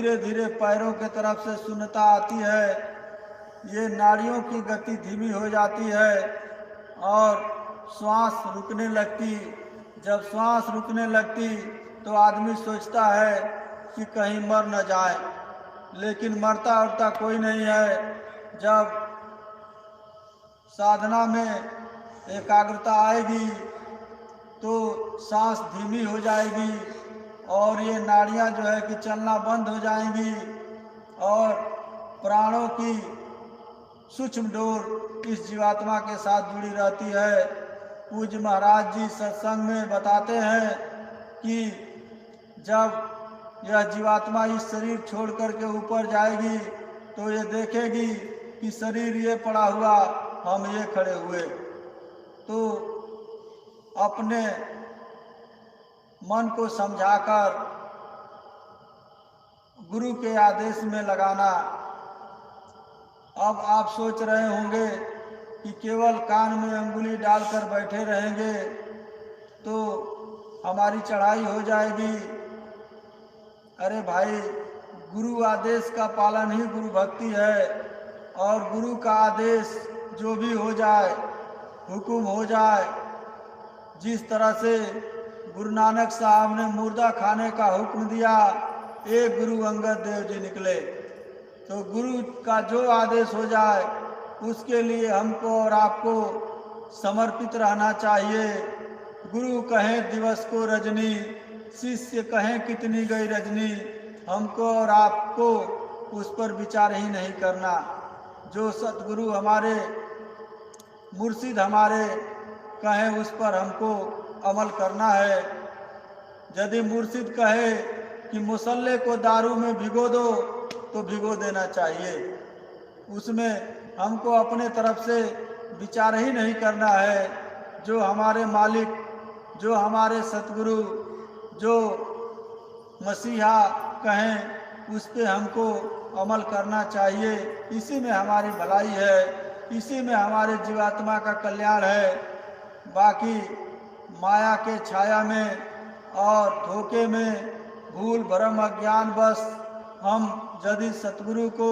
धीरे धीरे पैरों के तरफ से शून्यता आती है, ये नाड़ियों की गति धीमी हो जाती है और श्वास रुकने लगती। जब श्वास रुकने लगती तो आदमी सोचता है कि कहीं मर न जाए, लेकिन मरता उरता कोई नहीं है। जब साधना में एकाग्रता आएगी तो सांस धीमी हो जाएगी और ये नाड़ियाँ जो है कि चलना बंद हो जाएंगी और प्राणों की सूक्ष्म डोर इस जीवात्मा के साथ जुड़ी रहती है। पूज्य महाराज जी सत्संग में बताते हैं कि जब यह जीवात्मा इस शरीर छोड़ करके ऊपर जाएगी तो ये देखेगी कि शरीर ये पड़ा हुआ, हम ये खड़े हुए। तो अपने मन को समझाकर गुरु के आदेश में लगाना। अब आप सोच रहे होंगे कि केवल कान में अंगुली डालकर बैठे रहेंगे तो हमारी चढ़ाई हो जाएगी। अरे भाई, गुरु आदेश का पालन ही गुरु भक्ति है और गुरु का आदेश जो भी हो जाए, हुक्म हो जाए। जिस तरह से गुरु नानक साहब ने मुर्दा खाने का हुक्म दिया, एक गुरु अंगद देव जी निकले। तो गुरु का जो आदेश हो जाए उसके लिए हमको और आपको समर्पित रहना चाहिए। गुरु कहें दिवस को रजनी, शिष्य कहें कितनी गई रजनी, हमको और आपको उस पर विचार ही नहीं करना। जो सतगुरु हमारे मुर्शिद हमारे कहें उस पर हमको अमल करना है। यदि मुर्शिद कहे कि मुसल्ले को दारू में भिगो दो तो भिगो देना चाहिए। उसमें हमको अपने तरफ से विचार ही नहीं करना है। जो हमारे मालिक, जो हमारे सतगुरु, जो मसीहा कहें उस पे हमको अमल करना चाहिए। इसी में हमारी भलाई है, इसी में हमारे जीवात्मा का कल्याण है। बाकी माया के छाया में और धोखे में भूल भ्रम अज्ञान बस हम यदि सतगुरु को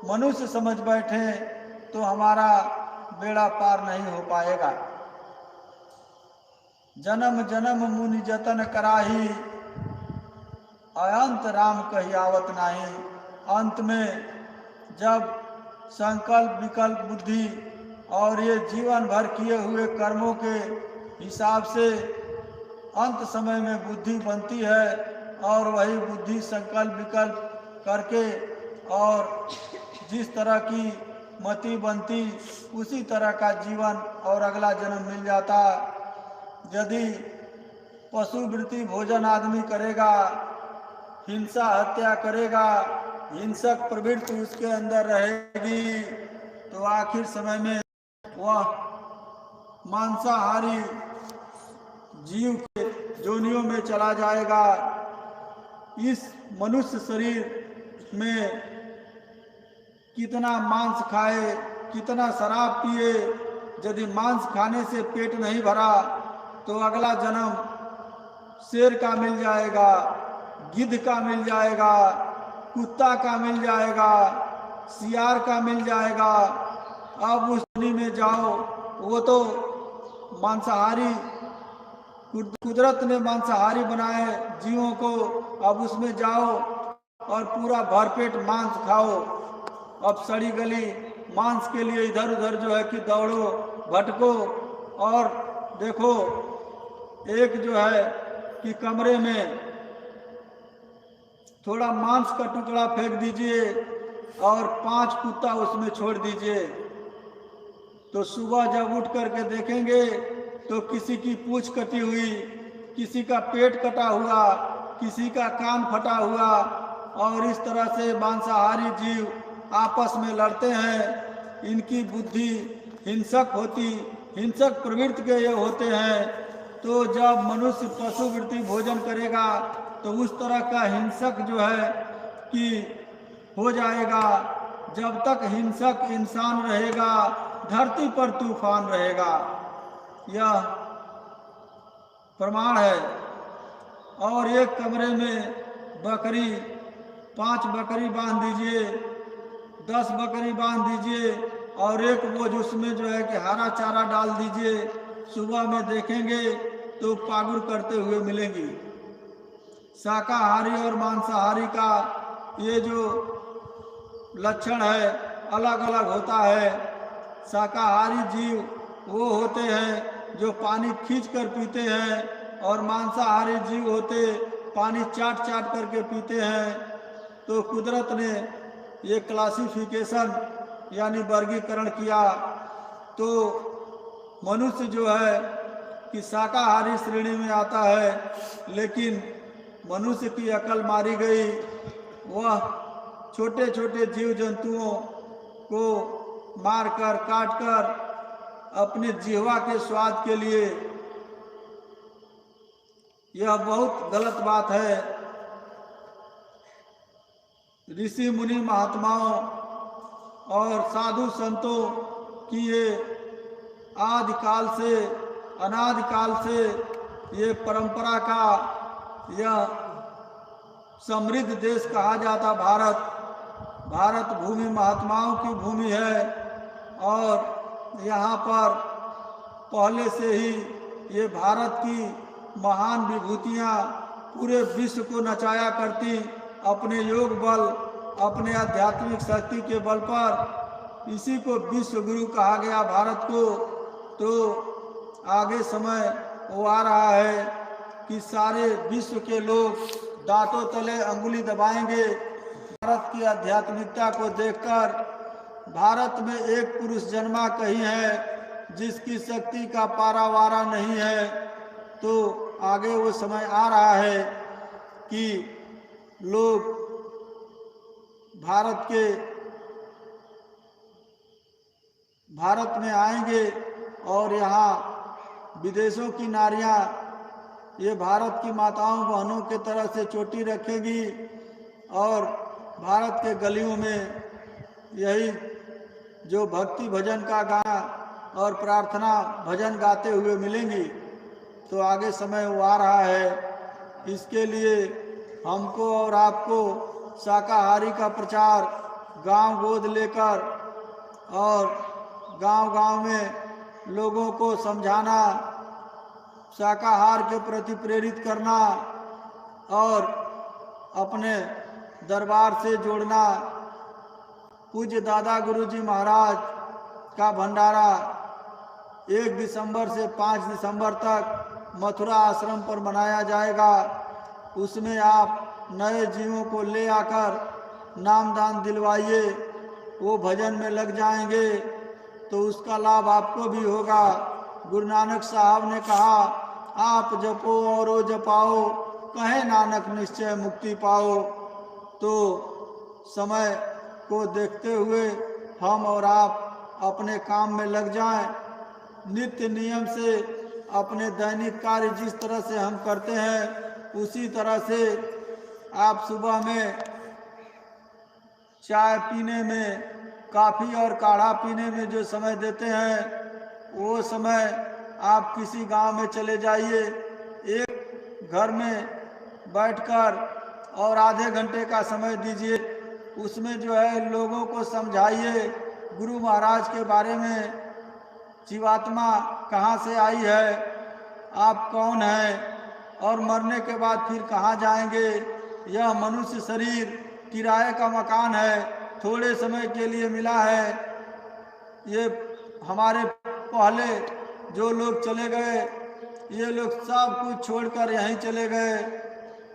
मनुष्य समझ बैठे तो हमारा बेड़ा पार नहीं हो पाएगा। जन्म जन्म मुनि जतन कराही, अयंत राम कही आवत नाही। अंत में जब संकल्प विकल्प बुद्धि और ये जीवन भर किए हुए कर्मों के हिसाब से अंत समय में बुद्धि बनती है और वही बुद्धि संकल्प विकल्प करके और जिस तरह की मति बनती उसी तरह का जीवन और अगला जन्म मिल जाता। यदि पशु वृत्ति भोजन आदमी करेगा, हिंसा हत्या करेगा, हिंसक प्रवृत्ति उसके अंदर रहेगी तो आखिर समय में वह मांसाहारी जीव के जोनियों में चला जाएगा। इस मनुष्य शरीर में कितना मांस खाए, कितना शराब पिए, यदि मांस खाने से पेट नहीं भरा तो अगला जन्म शेर का मिल जाएगा, गिद्ध का मिल जाएगा, कुत्ता का मिल जाएगा, सियार का मिल जाएगा। अब उस दुनिया में जाओ, वो तो मांसाहारी, कुदरत ने मांसाहारी बनाए जीवों को, अब उसमें जाओ और पूरा भरपेट मांस खाओ। अब सड़ी गली मांस के लिए इधर उधर जो है कि दौड़ो भटको और देखो एक जो है कि कमरे में थोड़ा मांस का टुकड़ा फेंक दीजिए और 5 कुत्ता उसमें छोड़ दीजिए, तो सुबह जब उठ करके देखेंगे तो किसी की पूंछ कटी हुई, किसी का पेट कटा हुआ, किसी का कान फटा हुआ और इस तरह से मांसाहारी जीव आपस में लड़ते हैं। इनकी बुद्धि हिंसक होती, हिंसक प्रवृत्ति के ये होते हैं। तो जब मनुष्य पशु वृत्ति भोजन करेगा तो उस तरह का हिंसक जो है कि हो जाएगा। जब तक हिंसक इंसान रहेगा धरती पर तूफान रहेगा, यह प्रमाण है। और एक कमरे में बकरी 5 बकरी बांध दीजिए, 10 बकरी बांध दीजिए और एक बोझ उसमें जो है कि हरा चारा डाल दीजिए। सुबह में देखेंगे तो पागुर करते हुए मिलेंगी। शाकाहारी और मांसाहारी का ये जो लक्षण है अलग अलग होता है। शाकाहारी जीव वो होते हैं जो पानी खींच कर पीते हैं और मांसाहारी जीव होते पानी चाट चाट करके पीते हैं। तो कुदरत ने ये क्लासिफिकेशन यानी वर्गीकरण किया। तो मनुष्य जो है कि शाकाहारी श्रेणी में आता है, लेकिन मनुष्य की अकल मारी गई। वह छोटे छोटे जीव जंतुओं को मारकर काटकर अपने जिह्वा के स्वाद के लिए, यह बहुत गलत बात है। ऋषि मुनि महात्माओं और साधु संतों की ये आदिकाल से अनादिकाल से ये परंपरा का यह समृद्ध देश कहा जाता भारत। भारत भूमि महात्माओं की भूमि है और यहाँ पर पहले से ही ये भारत की महान विभूतियाँ पूरे विश्व को नचाया करती। अपने योग बल, अपने आध्यात्मिक शक्ति के बल पर इसी को विश्व गुरु कहा गया भारत को। तो आगे समय वो आ रहा है कि सारे विश्व के लोग दांतों तले अंगुली दबाएंगे भारत की आध्यात्मिकता को देखकर। भारत में एक पुरुष जन्मा कहीं है जिसकी शक्ति का पारावारा नहीं है। तो आगे वो समय आ रहा है कि लोग भारत में आएंगे और यहाँ विदेशों की नारियाँ ये भारत की माताओं बहनों के तरह से चोटी रखेगी और भारत के गलियों में यही जो भक्ति भजन का गाना और प्रार्थना भजन गाते हुए मिलेंगी। तो आगे समय वो आ रहा है। इसके लिए हमको और आपको शाकाहारी का प्रचार गांव गोद लेकर और गांव-गांव में लोगों को समझाना, शाकाहार के प्रति प्रेरित करना और अपने दरबार से जोड़ना। पूज्य दादा गुरुजी महाराज का भंडारा 1 दिसंबर से 5 दिसंबर तक मथुरा आश्रम पर मनाया जाएगा। उसमें आप नए जीवों को ले आकर नामदान दिलवाइए, वो भजन में लग जाएंगे तो उसका लाभ आपको भी होगा। गुरु नानक साहब ने कहा, आप जपो और वो जपाओ, कहे नानक निश्चय मुक्ति पाओ। तो समय को देखते हुए हम और आप अपने काम में लग जाएं। नित्य नियम से अपने दैनिक कार्य जिस तरह से हम करते हैं उसी तरह से आप सुबह में चाय पीने में, काफ़ी और काढ़ा पीने में जो समय देते हैं वो समय आप किसी गांव में चले जाइए, एक घर में बैठकर और आधे घंटे का समय दीजिए। उसमें जो है लोगों को समझाइए गुरु महाराज के बारे में, जीवात्मा कहाँ से आई है, आप कौन हैं और मरने के बाद फिर कहाँ जाएंगे। यह मनुष्य शरीर किराए का मकान है, थोड़े समय के लिए मिला है। ये हमारे पहले जो लोग चले गए, ये लोग सब कुछ छोड़कर यहीं चले गए।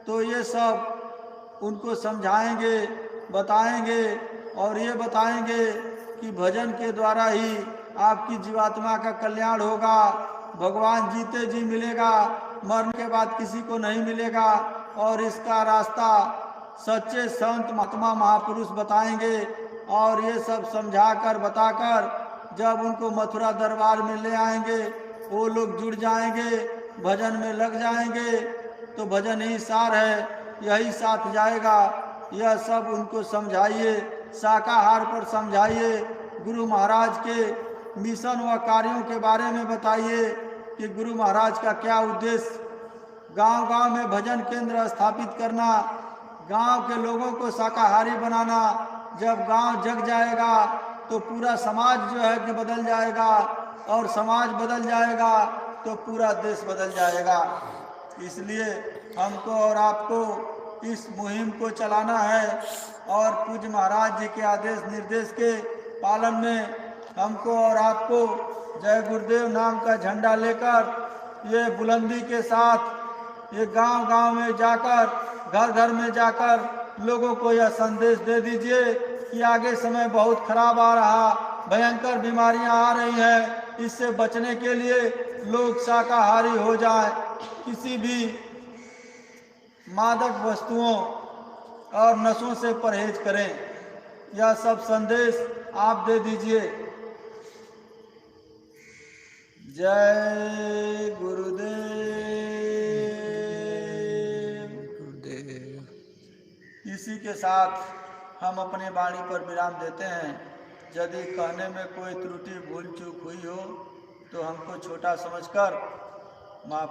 तो ये सब उनको समझाएंगे, बताएंगे और ये बताएंगे कि भजन के द्वारा ही आपकी जीवात्मा का कल्याण होगा। भगवान जीते जी मिलेगा, मरने के बाद किसी को नहीं मिलेगा। और इसका रास्ता सच्चे संत महात्मा महापुरुष बताएंगे। और ये सब समझाकर बताकर जब उनको मथुरा दरबार में ले आएंगे, वो लोग जुड़ जाएंगे, भजन में लग जाएंगे। तो भजन ही सार है, यही साथ जाएगा। यह सब उनको समझाइए, शाकाहार पर समझाइए, गुरु महाराज के मिशन व कार्यों के बारे में बताइए कि गुरु महाराज का क्या उद्देश्य। गांव-गांव में भजन केंद्र स्थापित करना, गांव के लोगों को शाकाहारी बनाना। जब गांव जग जाएगा तो पूरा समाज जो है कि बदल जाएगा, और समाज बदल जाएगा तो पूरा देश बदल जाएगा। इसलिए हमको और आपको इस मुहिम को चलाना है, और पूज्य महाराज जी के आदेश निर्देश के पालन में हमको और आपको जय गुरुदेव नाम का झंडा लेकर ये बुलंदी के साथ ये गांव गांव में जाकर, घर घर में जाकर लोगों को यह संदेश दे दीजिए कि आगे समय बहुत खराब आ रहा, भयंकर बीमारियां आ रही हैं, इससे बचने के लिए लोग शाकाहारी हो जाएं, किसी भी मादक वस्तुओं और नशों से परहेज करें। यह सब संदेश आप दे दीजिए। जय गुरुदेव। इसी के साथ हम अपने वाणी पर विराम देते हैं। यदि कहने में कोई त्रुटि भूल चूक हुई हो तो हमको छोटा समझकर माफ